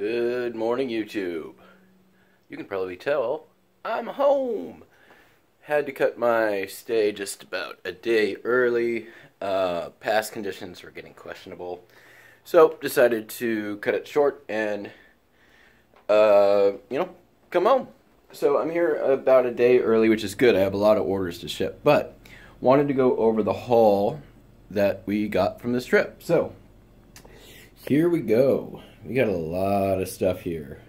Good morning, YouTube. You can probably tell I'm home. Had to cut my stay just about a day early. Past conditions were getting questionable. So, decided to cut it short and, come home. So, I'm here about a day early, which is good. I have a lot of orders to ship. But, wanted to go over the haul that we got from this trip. So, here we go. We got a lot of stuff here.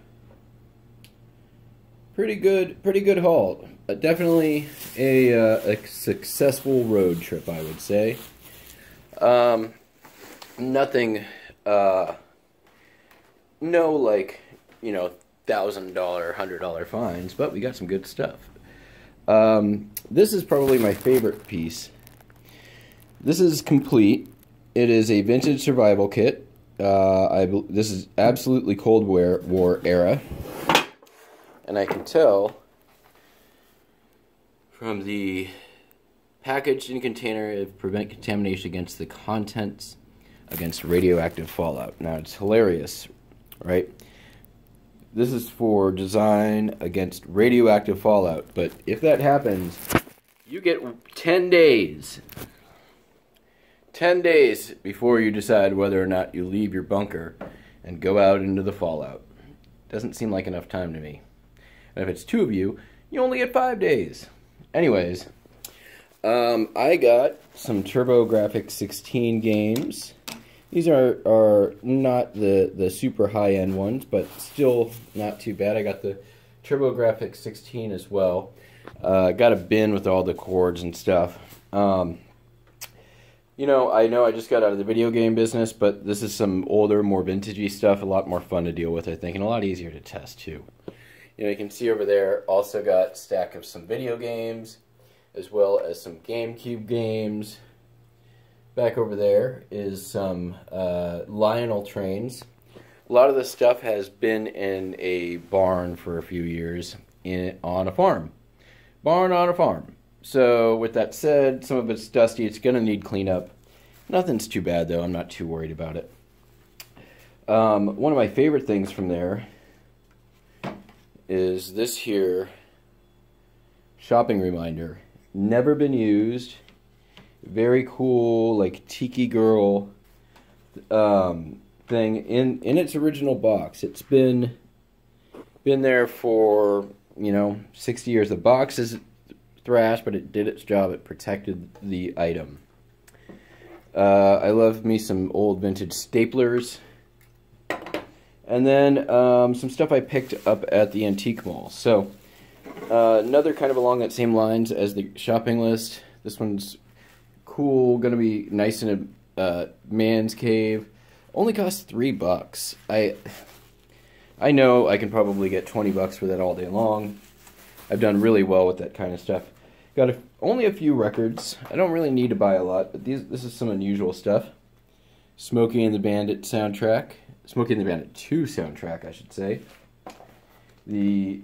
Pretty good haul. Definitely a successful road trip, I would say. Nothing, no like, $1,000, $100 fines, but we got some good stuff. This is probably my favorite piece. This is complete. It is a vintage survival kit. This is absolutely Cold War era, and I can tell from the packaged in container to prevent contamination against the contents against radioactive fallout. Now it's hilarious, right? This is for design against radioactive fallout, but if that happens, you get 10 days. 10 days before you decide whether or not you leave your bunker and go out into the fallout. Doesn't seem like enough time to me. And if it's 2 of you, you only get 5 days. Anyways, I got some TurboGrafx 16 games. These are not the super high-end ones, but still not too bad. I got the TurboGrafx 16 as well. Got a bin with all the cords and stuff. I know I just got out of the video game business, but this is some older, more vintagey stuff, a lot more fun to deal with, I think, and a lot easier to test, too. You can see over there, also got a stack of some video games, as well as some GameCube games. Back over there is some Lionel trains. A lot of this stuff has been in a barn for a few years on a farm. Barn on a farm. So, with that said, some of it's dusty. It's going to need cleanup. Nothing's too bad, though. I'm not too worried about it. One of my favorite things from there is this here shopping reminder. Never been used. Very cool, like, tiki girl thing in its original box. It's been there for, 60 years. The box is thrashed, but it did its job. It protected the item. I love me some old vintage staplers. And then some stuff I picked up at the antique mall. So, another kind of along that same lines as the shopping list. This one's cool, gonna be nice in a man's cave. Only costs $3. I know I can probably get $20 for that all day long. I've done really well with that kind of stuff. Got only a few records. I don't really need to buy a lot, but this is some unusual stuff. Smokey and the Bandit soundtrack. Smokey and the Bandit 2 soundtrack, I should say. The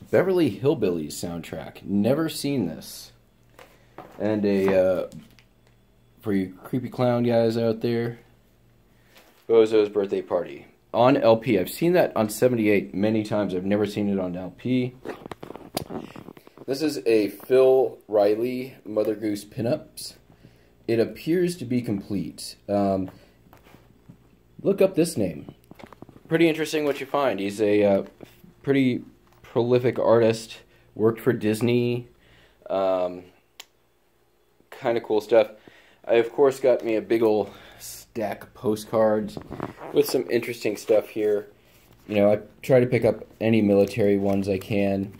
Beverly Hillbillies soundtrack. Never seen this. And for you creepy clown guys out there, Bozo's Birthday Party. On LP. I've seen that on 78 many times. I've never seen it on LP. This is a Phil Riley Mother Goose Pinups. It appears to be complete. Look up this name. Pretty interesting what you find. He's a pretty prolific artist. Worked for Disney. Kind of cool stuff. I, of course, got me a big ol' stack of postcards with some interesting stuff here. I try to pick up any military ones I can.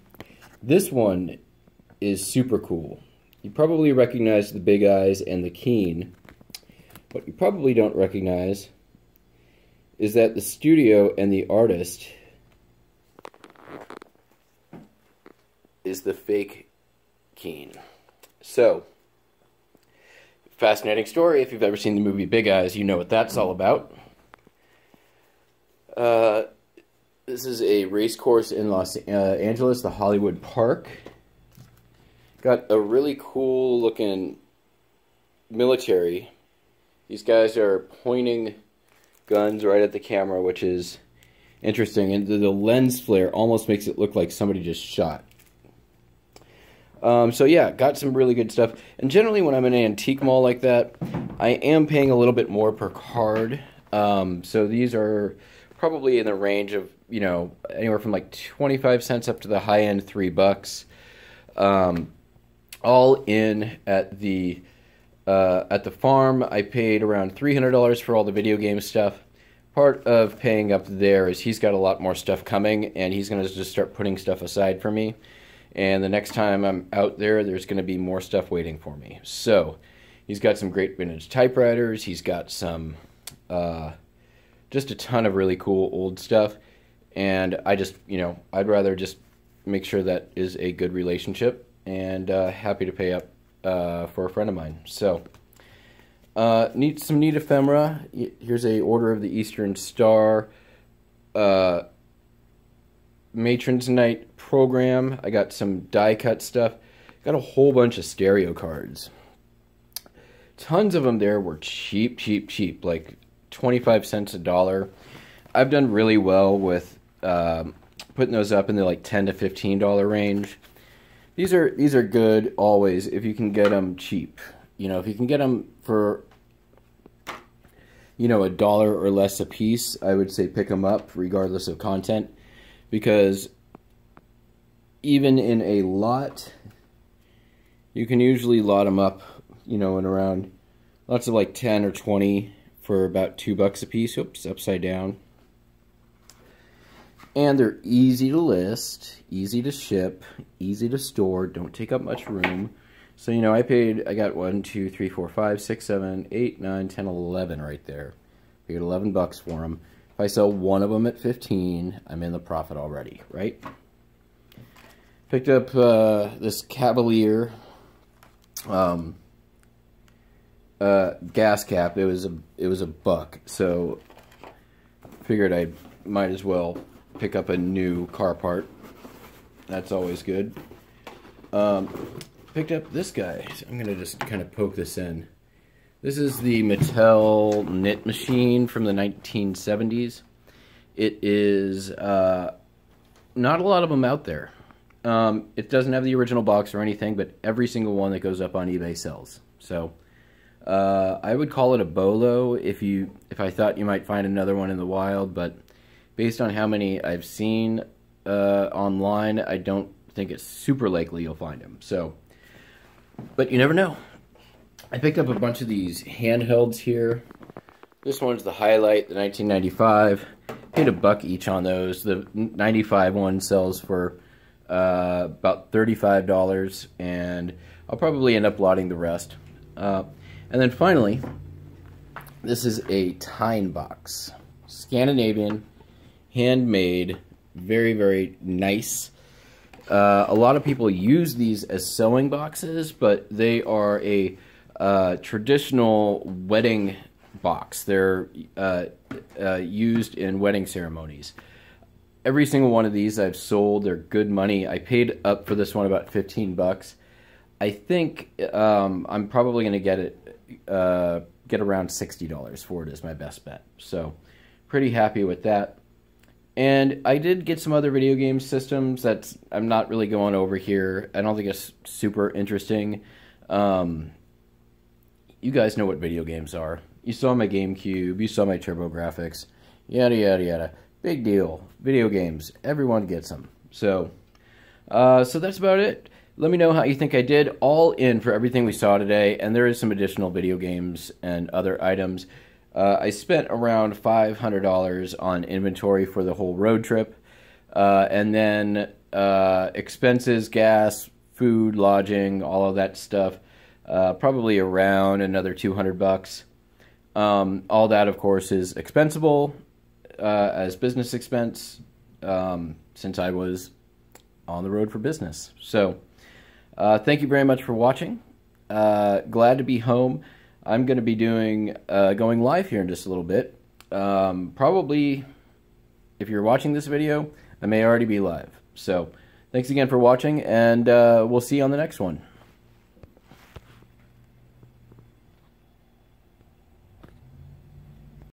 This one is super cool. You probably recognize the Big Eyes and the Keen. What you probably don't recognize is that the studio and the artist is the fake Keen. So, fascinating story. If you've ever seen the movie Big Eyes, you know what that's all about. This is a race course in Los Angeles, the Hollywood Park. Got a really cool looking military. These guys are pointing guns right at the camera, which is interesting. And the lens flare almost makes it look like somebody just shot. So yeah, got some really good stuff. And generally when I'm in an antique mall like that, I am paying a little bit more per card. So these are probably in the range of, you know, anywhere from like 25 cents up to the high end $3. All in at the farm, I paid around $300 for all the video game stuff. Part of paying up there is he's got a lot more stuff coming, and he's going to just start putting stuff aside for me. And the next time I'm out there, there's going to be more stuff waiting for me. So he's got some great vintage typewriters. He's got some, just a ton of really cool old stuff. And I just, you know, I'd rather just make sure that is a good relationship, and happy to pay up for a friend of mine. So some neat ephemera. Here's a Order of the Eastern Star Matron's Night program. I got some die cut stuff. Got a whole bunch of stereo cards. Tons of them there were cheap, like 25 cents a dollar. I've done really well with putting those up in the like $10 to $15 range. These are good always if you can get them cheap. You know, if you can get them for, you know, $1 or less a piece, I would say pick them up regardless of content, because even in a lot, you can usually lot them up, you know, in around lots of like 10 or 20 for about $2 a piece. Oops, upside down. And they're easy to list, easy to ship, easy to store, don't take up much room. So, you know, I got 1, 2, 3, 4, 5, 6, 7, 8, 9, 10, 11 right there. Paid $11 for them. If I sell one of them at 15, I'm in the profit already, right? Picked up this Cavalier gas cap. It was a buck, so figured I might as well pick up a new car part. That's always good. Picked up this guy. So I'm gonna just kind of poke this in. This is the Mattel knit machine from the 1970s. It is not a lot of them out there. It doesn't have the original box or anything, but every single one that goes up on eBay sells. So I would call it a bolo if I thought you might find another one in the wild, but based on how many I've seen online, I don't think it's super likely you'll find them. So, but you never know. I picked up a bunch of these handhelds here. This one's the Highlight, the 1995. Paid $1 each on those. The 95 one sells for about $35, and I'll probably end up lotting the rest. And then finally, this is a Tyne box. Scandinavian, handmade, very, very nice. A lot of people use these as sewing boxes, but they are a traditional wedding box. They're used in wedding ceremonies. Every single one of these I've sold. They're good money. I paid up for this one about $15. I think I'm probably going to get around $60 for it is my best bet. So pretty happy with that. And I did get some other video game systems that I'm not really going over here. I don't think it's super interesting. You guys know what video games are. You saw my GameCube, you saw my TurboGrafx, yada yada yada. Big deal. Video games. Everyone gets them. So that's about it. Let me know how you think I did. All in for everything we saw today, and there is some additional video games and other items. I spent around $500 on inventory for the whole road trip, and then expenses, gas, food, lodging, all of that stuff, probably around another $200. All that, of course, is expensable as business expense, since I was on the road for business. So thank you very much for watching. Glad to be home. I'm going to be going live here in just a little bit. Probably, if you're watching this video, I may already be live. So thanks again for watching, and we'll see you on the next one.